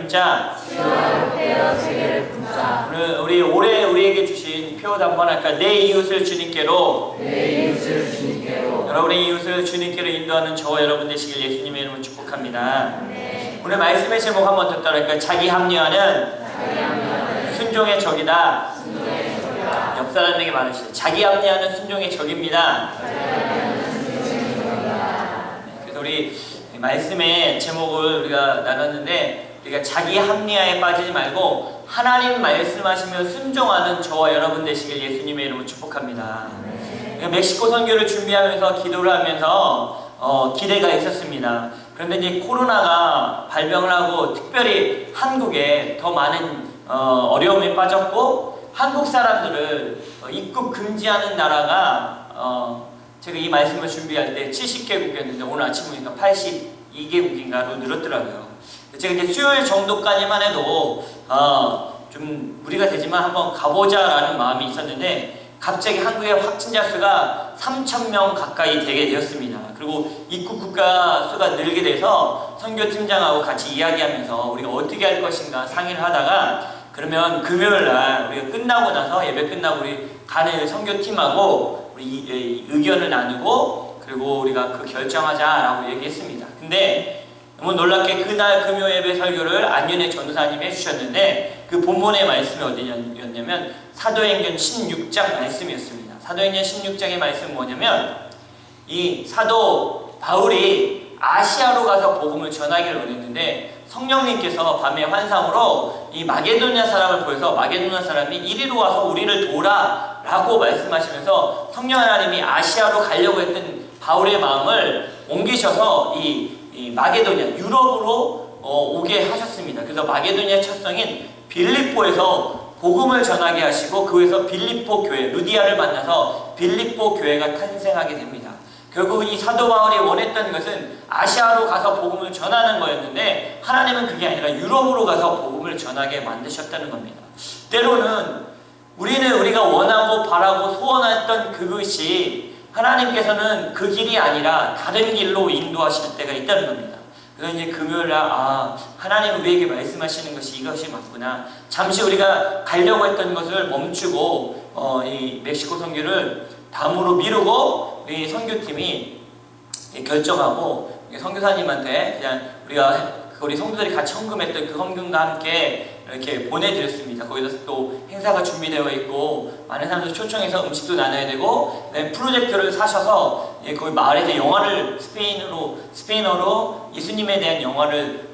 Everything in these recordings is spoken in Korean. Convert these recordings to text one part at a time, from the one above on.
품자. 시와로 베어 세계를 품자. 우리 올해 우리에게 주신 표어도 한번 할까? 내 이웃을 주님께로. 내 이웃을 주님께로. 여러분의 이웃을 주님께로 인도하는 저와 여러분 되시길 예수님의 이름으로 축복합니다. 네. 오늘 말씀의 제목 한번 더 따라할까요? 자기 합리화는 순종의 적이다. 순종의 적이다. 옆 사람에게 말하시죠. 자기 합리화는 순종의 적입니다. 그래서 우리 말씀의 제목을 우리가 나눴는데, 우리가 자기 합리화에 빠지지 말고 하나님 말씀하시며 순종하는 저와 여러분 되시길 예수님의 이름으로 축복합니다. 멕시코 선교를 준비하면서 기도를 하면서 기대가 있었습니다. 그런데 이제 코로나가 발병을 하고 특별히 한국에 더 많은 어려움에 빠졌고, 한국 사람들을 입국 금지하는 나라가 제가 이 말씀을 준비할 때 70개국이었는데 오늘 아침 보니까 82개국인가로 늘었더라고요. 제가 이제 수요일 정도까지만 해도 좀 무리가 되지만 한번 가보자라는 마음이 있었는데, 갑자기 한국의 확진자 수가 3,000명 가까이 되게 되었습니다. 그리고 입국 국가 수가 늘게 돼서 선교팀장하고 같이 이야기하면서 우리가 어떻게 할 것인가 상의를 하다가, 그러면 금요일날 우리가 끝나고 나서 예배 끝나고 우리 가는 선교팀하고 우리 의견을 나누고 그리고 우리가 그 결정하자라고 얘기했습니다. 근데 너무 놀랍게 그날 금요 예배 설교를 안윤혜 전도사님이 해주셨는데, 그 본문의 말씀이 어디였냐면 사도행전 16장 말씀이었습니다. 사도행전 16장의 말씀은 뭐냐면, 이 사도 바울이 아시아로 가서 복음을 전하기를 원했는데 성령님께서 밤에 환상으로 이 마게도냐 사람을 보여서 마게도냐 사람이 이리로 와서 우리를 도우라 라고 말씀하시면서 성령 하나님이 아시아로 가려고 했던 바울의 마음을 옮기셔서 이 마게도냐 유럽으로 오게 하셨습니다. 그래서 마게도냐 첫 성인 빌립보에서 복음을 전하게 하시고, 그에서 빌립보 교회 루디아를 만나서 빌립보 교회가 탄생하게 됩니다. 결국 이 사도 바울이 원했던 것은 아시아로 가서 복음을 전하는 거였는데, 하나님은 그게 아니라 유럽으로 가서 복음을 전하게 만드셨다는 겁니다. 때로는 우리가 원하고 바라고 소원했던 그것이 하나님께서는 그 길이 아니라 다른 길로 인도하실 때가 있다는 겁니다. 그래서 이제 금요일날 하나님 우리에게 말씀하시는 것이 이것이 맞구나. 잠시 우리가 가려고 했던 것을 멈추고 이 멕시코 선교를 다음으로 미루고 우리 선교팀이 결정하고 선교사님한테 그냥 우리 성도들이 같이 헌금했던 그 헌금과 함께 이렇게 보내드렸습니다. 거기서 또 행사가 준비되어 있고 많은 사람들 초청해서 음식도 나눠야 되고, 프로젝터를 사셔서 거기 마을에서 영화를 스페인어로 예수님에 대한 영화를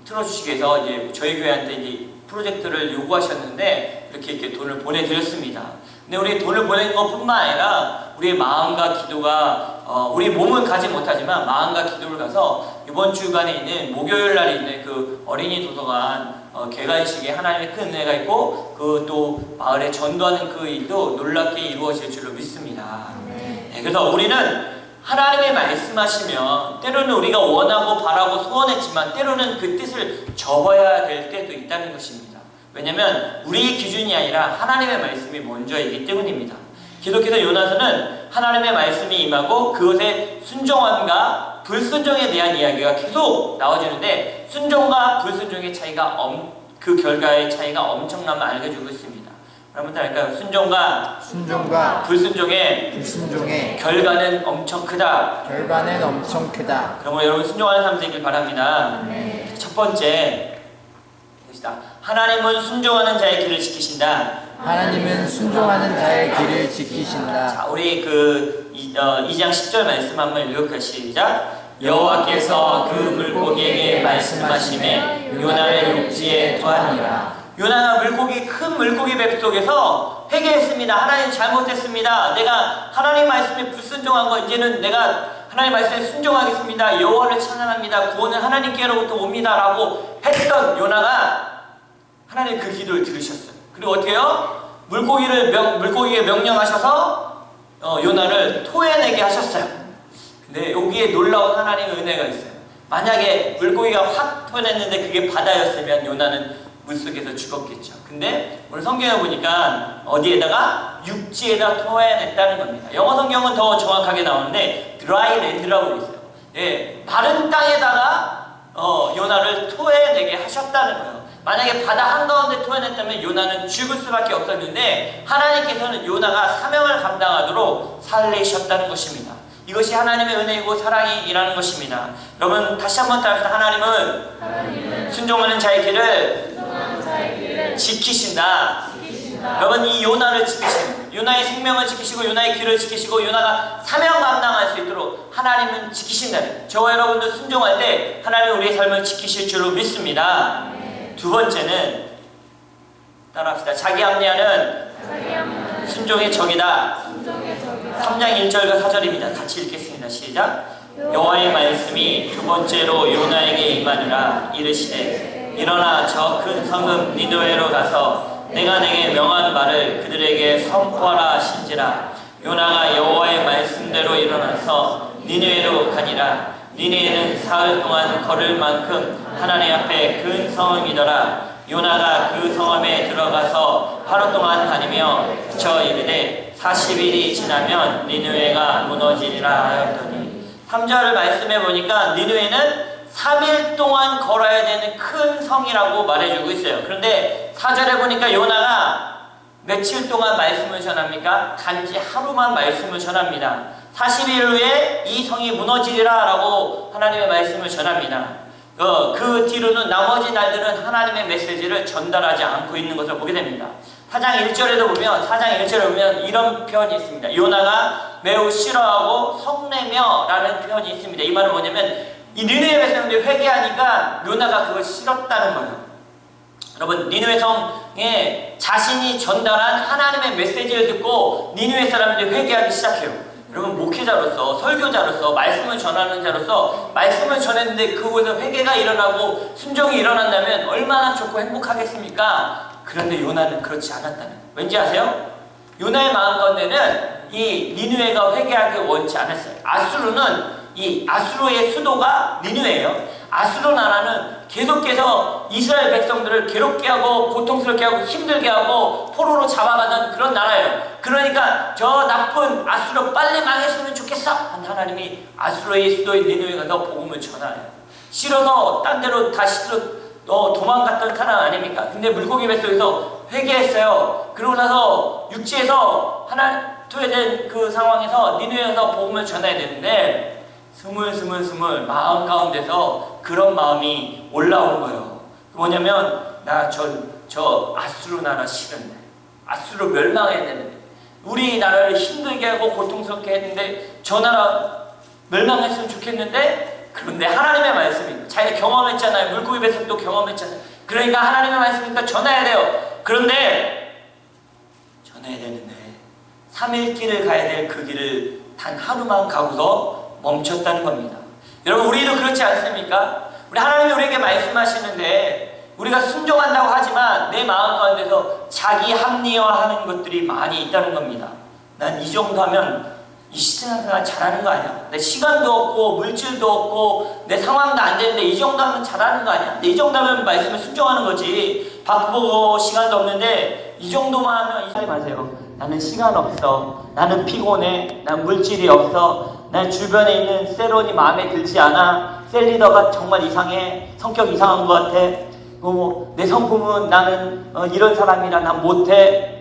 틀어주시기 위해서 이제 저희 교회한테 이제 프로젝트를 요구하셨는데 이렇게 돈을 보내드렸습니다. 근데 우리 돈을 보내는 것뿐만 아니라 우리의 마음과 기도가 우리 몸은 가지 못하지만 마음과 기도를 가서 이번 주간에 있는 목요일 날에 있는 그 어린이 도서관 개관식에 하나님의 큰 은혜가 있고, 그 또 마을에 전도하는 그 일도 놀랍게 이루어질 줄로 믿습니다. 네, 그래서 우리는 하나님의 말씀하시면 때로는 우리가 원하고 바라고 소원했지만 때로는 그 뜻을 접어야 될 때도 있다는 것입니다. 왜냐하면 우리의 기준이 아니라 하나님의 말씀이 먼저이기 때문입니다. 기독교에서 요나서는 하나님의 말씀이 임하고 그것의 순종함과 불순종에 대한 이야기가 계속 나와주는데, 순종과 불순종의 차이가 그 결과의 차이가 엄청남을 알려주고 있습니다. 여러분들 알까요? 순종과 불순종의 결과는 엄청 크다. 그러므로 여러분 순종하는 삶 되길 바랍니다. 네. 첫 번째, 하나님은 순종하는 자의 길을 지키신다. 자, 우리 2장 10절 말씀 한번 읽을까요? 시작. 여호와께서 그 물고기에게 말씀하시매 요나를 육지에 토하니라. 요나가 큰 물고기 뱃속에서 회개했습니다. 하나님 잘못했습니다. 내가 하나님 말씀에 불순종한 거 이제는 내가 하나님 말씀에 순종하겠습니다. 여호와를 찬양합니다. 구원은 하나님께로부터 옵니다. 라고 했던 요나가 하나님 그 기도를 들으셨어요. 그리고 어떻게 해요? 물고기에 명령하셔서 요나를 토해내게 하셨어요. 근데 여기에 놀라운 하나님의 은혜가 있어요. 만약에 물고기가 확 토해냈는데 그게 바다였으면 요나는 물속에서 죽었겠죠. 근데 오늘 성경에 보니까 어디에다가 육지에다 토해냈다는 겁니다. 영어 성경은 더 정확하게 나오는데 dry land라고 되어 있어요. 마른 땅에다가 요나를 토해내게 하셨다는 거예요. 만약에 바다 한가운데 토해냈다면 요나는 죽을 수밖에 없었는데 하나님께서는 요나가 사명을 감당하도록 살리셨다는 것입니다. 이것이 하나님의 은혜이고 사랑이라는 것입니다. 여러분 다시 한번 따라합시다. 하나님은 순종하는 자의 길을 지키신다. 여러분 이 요나를 지키시고 요나의 생명을 지키시고 요나의 길을 지키시고 요나가 사명 감당할 수 있도록 하나님은 지키신다는, 저와 여러분도 순종할 때 하나님은 우리의 삶을 지키실 줄로 믿습니다. 두 번째는 따라합시다. 자기 합리화는 순종의 적이다. 3장 1절과 4절입니다. 같이 읽겠습니다. 시작. 여호와의 말씀이 두 번째로 요나에게 임하니라. 이르시되 일어나 저 큰 성읍 니느웨로 가서 내가 내게 명한 말을 그들에게 선포하라 하신지라. 요나가 여호와의 말씀대로 일어나서 니느웨로 가니라. 니느웨는 사흘 동안 걸을 만큼 하나님 앞에 큰 성읍이더라. 요나가 그 성읍에 들어가서 하루 동안 다니며 그쳐 이르되 40일이 지나면 니느웨가 무너지리라 하였더니, 3절을 말씀해 보니까 니느웨는 3일 동안 걸어야 되는 큰 성이라고 말해주고 있어요. 그런데 4절에 보니까 요나가 며칠 동안 말씀을 전합니까? 단지 하루만 말씀을 전합니다. 40일 후에 이 성이 무너지리라 라고 하나님의 말씀을 전합니다. 그 뒤로는 나머지 날들은 하나님의 메시지를 전달하지 않고 있는 것을 보게 됩니다. 4장 1절에도 보면, 4장 1절에 보면 이런 표현이 있습니다. 요나가 매우 싫어하고 성내며 라는 표현이 있습니다. 이 말은 뭐냐면 이 니느웨 백성들이 회개하니까 요나가 그걸 싫었다는 거예요. 여러분 니느웨 성에 자신이 전달한 하나님의 메시지를 듣고 니느웨 사람들이 회개하기 시작해요. 여러분 목회자로서, 설교자로서, 말씀을 전하는 자로서 말씀을 전했는데 그곳에서 회개가 일어나고 순종이 일어난다면 얼마나 좋고 행복하겠습니까? 그런데 요나는 그렇지 않았다는, 왠지 아세요? 요나의 마음 가운데는 이 니느웨가 회개하기 원치 않았어요. 이 아수르의 수도가 니느웨예요. 아수르 나라는 계속해서 이스라엘 백성들을 괴롭게 하고 고통스럽게 하고 힘들게 하고 포로로 잡아가던 그런 나라예요. 그러니까 저 나쁜 아수르 빨리 망했으면 좋겠어. 하나님이 아수르의 수도인 니느웨에 가서 복음을 전하래요. 싫어서 딴 데로 다시 도망갔던 카나안 아닙니까? 근데 물고기 뱃속에서 회개했어요. 그러고 나서 육지에서 토해된 그 상황에서 니느웨에서 복음을 전해야 되는데 스물스물 마음 가운데서 그런 마음이 올라온 거예요. 뭐냐면 나 저 아수르 나라 싫은데, 아수르 멸망해야 되는데, 우리나라를 힘들게 하고 고통스럽게 했는데 저 나라 멸망했으면 좋겠는데, 그런데 하나님의 말씀입니다. 자기가 경험했잖아요. 물고기 뱃속도 경험했잖아요. 그러니까 하나님의 말씀이니까 전해야 돼요. 그런데 전해야 되는데 3일 길을 가야 될 그 길을 단 하루만 가고서 멈췄다는 겁니다. 여러분 우리도 그렇지 않습니까? 우리 하나님이 우리에게 말씀하시는데 우리가 순종한다고 하지만 내 마음 가운데서 자기 합리화하는 것들이 많이 있다는 겁니다. 난 이 정도 하면 이 신앙생활 잘하는 거 아니야? 내 시간도 없고 물질도 없고 내 상황도 안 되는데 이 정도 하면 잘하는 거 아니야? 이 정도 하면 말씀을 순종하는 거지. 바쁘고 시간도 없는데 이 정도만 하면 이사님 마세요. 나는 시간 없어. 나는 피곤해. 난 물질이 없어. 난 주변에 있는 세론이 마음에 들지 않아. 셀리더가 정말 이상해. 성격 이상한 것 같아. 내 성품은 나는 이런 사람이라 난 못해.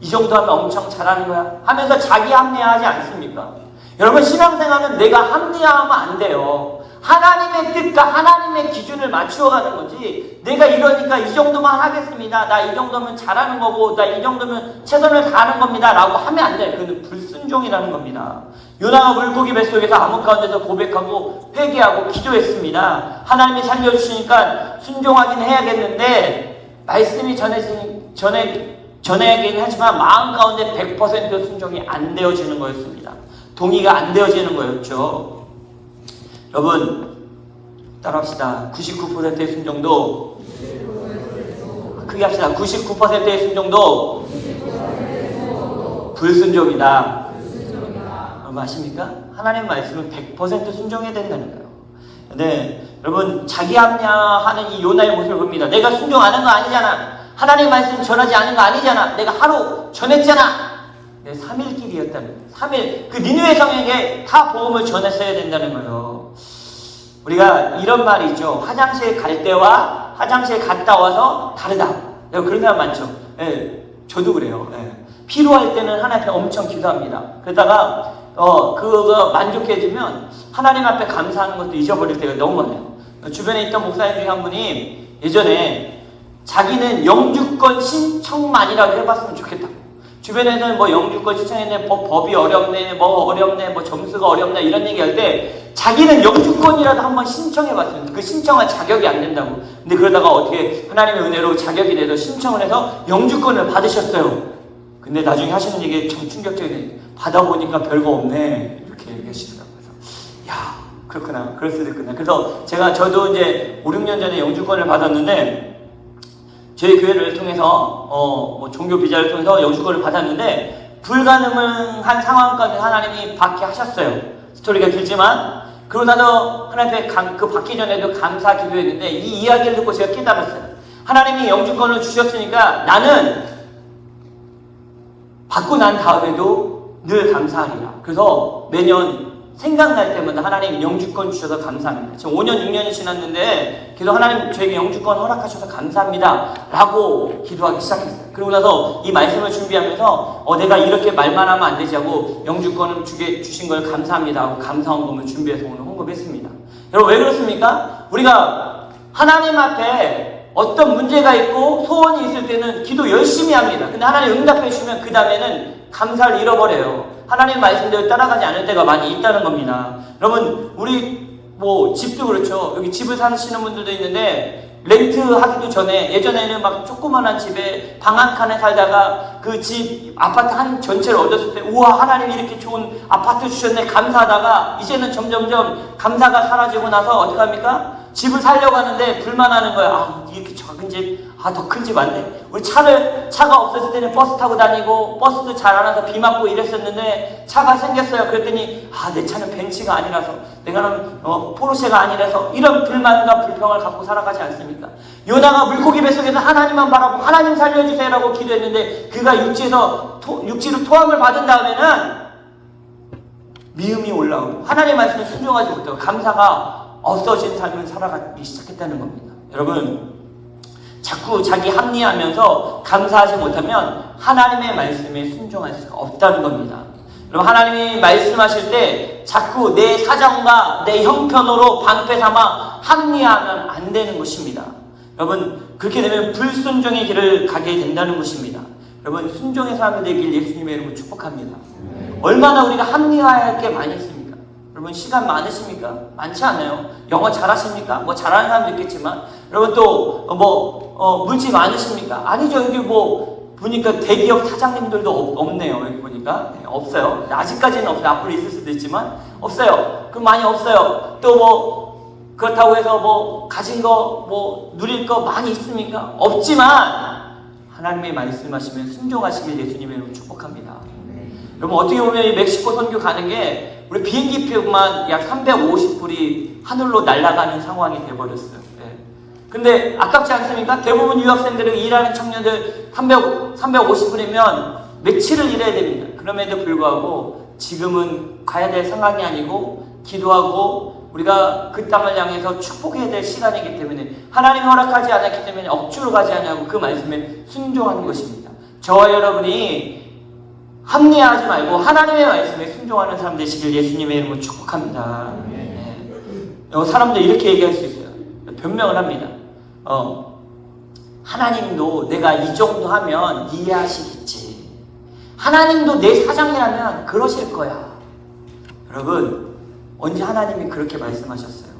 이 정도 하면 엄청 잘하는 거야 하면서 자기 합리화하지 않습니까? 여러분 신앙생활은 내가 합리화하면 안 돼요. 하나님의 뜻과 하나님의 기준을 맞추어가는 거지, 내가 이러니까 이 정도만 하겠습니다, 나 이 정도면 잘하는 거고, 나 이 정도면 최선을 다하는 겁니다 라고 하면 안 돼요. 그건 불순종이라는 겁니다. 요나가 물고기 뱃속에서 암흑 가운데서 고백하고 회개하고 기도했습니다. 하나님이 살려주시니까 순종하긴 해야겠는데 말씀이 전해야긴 하지만 마음 가운데 100% 순종이 안 되어지는 거였습니다. 동의가 안 되어지는 거였죠. 여러분 따라합시다. 99%의 순종도, 크게 합시다. 99%의 순종도 불순종이다. 여러분 아십니까? 하나님 말씀은 100% 순종해야 된다는 거예요. 근데 여러분 자기 합리화하는 이 요나의 모습을 봅니다. 내가 순종하는 거 아니잖아. 하나님 말씀 전하지 않은 거 아니잖아. 내가 하루 전했잖아. 3일 길이었다는 거예요. 3일. 그 니느웨 성에게 다 복음을 전했어야 된다는 거예요. 우리가 이런 말이 있죠. 화장실 갈 때와 화장실 갔다 와서 다르다. 그런 사람 많죠. 예, 저도 그래요. 예. 필요할 때는 하나님 앞에 엄청 기도합니다. 그러다가 그거 만족해지면 하나님 앞에 감사하는 것도 잊어버릴 때가 너무 많아요. 주변에 있던 목사님 중에 한 분이 예전에 자기는 영주권 신청만이라도 해봤으면 좋겠다고. 주변에는 뭐 영주권 신청했네, 법이 어렵네, 뭐 어렵네, 뭐 점수가 어렵네 이런 얘기할 때 자기는 영주권이라도 한번 신청해봤어요. 그 신청할 자격이 안 된다고. 근데 그러다가 어떻게 하나님의 은혜로 자격이 돼서 신청을 해서 영주권을 받으셨어요. 근데 나중에 하시는 얘기 참 충격적이네. 받아보니까 별거 없네 이렇게 얘기하시더라고요. 그래서 야, 그렇구나, 그럴 수도 있구나. 그래서 저도 이제 5, 6년 전에 영주권을 받았는데 저희 교회를 통해서 뭐 종교 비자를 통해서 영주권을 받았는데 불가능한 상황까지 하나님이 받게 하셨어요. 스토리가 길지만 그러고 나서 하나님 앞에 그 받기 전에도 감사 기도했는데 이 이야기를 듣고 제가 깨달았어요. 하나님이 영주권을 주셨으니까 나는 받고 난 다음에도 늘 감사하리라. 그래서 매년 생각날 때마다 하나님 영주권 주셔서 감사합니다. 지금 5년, 6년이 지났는데 계속 하나님 저에게 영주권 허락하셔서 감사합니다 라고 기도하기 시작했어요. 그러고 나서 이 말씀을 준비하면서 내가 이렇게 말만 하면 안 되지 하고 영주권을 주신 걸 감사합니다 하고 감사헌금을 준비해서 오늘 헌금했습니다. 여러분 왜 그렇습니까? 우리가 하나님 앞에 어떤 문제가 있고 소원이 있을 때는 기도 열심히 합니다. 근데 하나님 응답해 주시면 그 다음에는 감사를 잃어버려요. 하나님 말씀대로 따라가지 않을 때가 많이 있다는 겁니다. 여러분 우리 뭐 집도 그렇죠. 여기 집을 사시는 분들도 있는데 렌트 하기도 전에 예전에는 막 조그만한 집에 방 한 칸에 살다가 그 집 아파트 한 전체를 얻었을 때 우와 하나님 이렇게 좋은 아파트 주셨네 감사하다가 이제는 점점점 감사가 사라지고 나서 어떻게 합니까? 집을 살려고 하는데 불만하는 거야. 아 이렇게 작은 집, 더 큰 집 안 돼. 우리 차가 없었을 때는 버스 타고 다니고 버스도 잘 안 와서 비 맞고 이랬었는데 차가 생겼어요. 그랬더니 내 차는 벤츠가 아니라서 내가는 포르쉐가 아니라서 이런 불만과 불평을 갖고 살아가지 않습니까? 요나가 물고기 뱃속에서 하나님만 바라보고 하나님 살려주세요라고 기도했는데 그가 육지로 토함을 받은 다음에는 미움이 올라오고 하나님의 말씀에 순종하지 못하고 감사가 없어진 삶을 살아가기 시작했다는 겁니다. 여러분 자꾸 자기 합리화하면서 감사하지 못하면 하나님의 말씀에 순종할 수가 없다는 겁니다. 여러분 하나님이 말씀하실 때 자꾸 내 사정과 내 형편으로 방패 삼아 합리화하면 안 되는 것입니다. 여러분 그렇게 되면 불순종의 길을 가게 된다는 것입니다. 여러분 순종의 사람이 되길 예수님의 이름으로 축복합니다. 얼마나 우리가 합리화할 게 많이 있습니까? 여러분 시간 많으십니까? 많지 않아요. 영어 잘하십니까? 뭐 잘하는 사람도 있겠지만 여러분 또 물질 많으십니까? 아니죠. 여기 뭐 보니까 대기업 사장님들도 없네요. 여기 보니까 없어요. 아직까지는 없어요. 앞으로 있을 수도 있지만 없어요. 그럼 많이 없어요. 또 뭐 그렇다고 해서 뭐 가진 거 뭐 누릴 거 많이 있습니까? 없지만 하나님의 말씀하시면 순종하시길 예수님의 이름으로 축복합니다. 여러분 어떻게 보면 이 멕시코 선교 가는 게 우리 비행기 표만 약 350불이 하늘로 날아가는 상황이 돼버렸어요. 근데 아깝지 않습니까? 대부분 유학생들이 일하는 청년들 350불이면 며칠을 일해야 됩니다. 그럼에도 불구하고 지금은 가야 될 상황이 아니고 기도하고 우리가 그 땅을 향해서 축복해야 될 시간이기 때문에 하나님이 허락하지 않았기 때문에 억지로 가지 않냐고 그 말씀에 순종하는 것입니다. 저와 여러분이 합리화하지 말고 하나님의 말씀에 순종하는 사람 되시길 예수님의 이름으로 축복합니다. 사람들 이렇게 얘기할 수 있어요. 변명을 합니다. 하나님도 내가 이 정도 하면 이해하시겠지. 하나님도 내 사장이라면 그러실 거야. 여러분 언제 하나님이 그렇게 말씀하셨어요?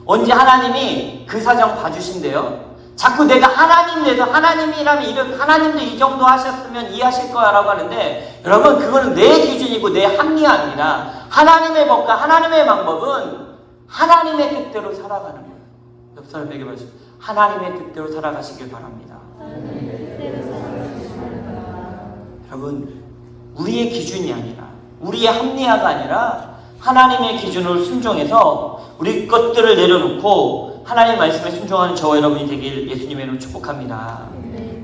언제 하나님이 그 사정 봐주신대요? 자꾸 내가 하나님 돼서 하나님이라면 하나님도 이 정도 하셨으면 이해하실 거야 라고 하는데 여러분 그거는 내 기준이고 내 합리화입니다. 하나님의 법과 하나님의 방법은 하나님의 뜻대로 살아가는 거예요. 옆 사람에게 말씀 하나님의 뜻대로 살아가시길 바랍니다. 여러분 우리의 기준이 아니라 우리의 합리화가 아니라 하나님의 기준을 순종해서 우리 것들을 내려놓고 하나님 말씀에 순종하는 저와 여러분이 되길 예수님의 이름으로 축복합니다.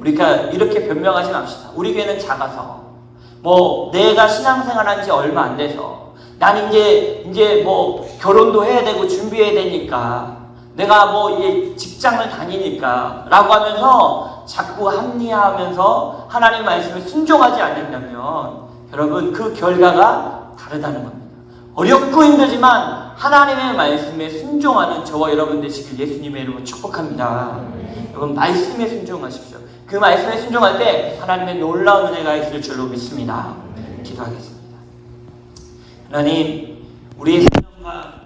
우리가 이렇게 변명하지 맙시다. 우리 교회는 작아서 뭐 내가 신앙생활한 지 얼마 안 돼서 난 이제 뭐 결혼도 해야 되고 준비해야 되니까 내가 뭐 이제 직장을 다니니까 라고 하면서 자꾸 합리화하면서 하나님 말씀에 순종하지 않는다면 여러분 그 결과가 다르다는 겁니다. 어렵고 힘들지만 하나님의 말씀에 순종하는 저와 여러분 되시길 예수님의 이름으로 축복합니다. 여러분 말씀에 순종하십시오. 그 말씀에 순종할 때 하나님의 놀라운 은혜가 있을 줄로 믿습니다. 기도하겠습니다. 하나님, 우리의 생명과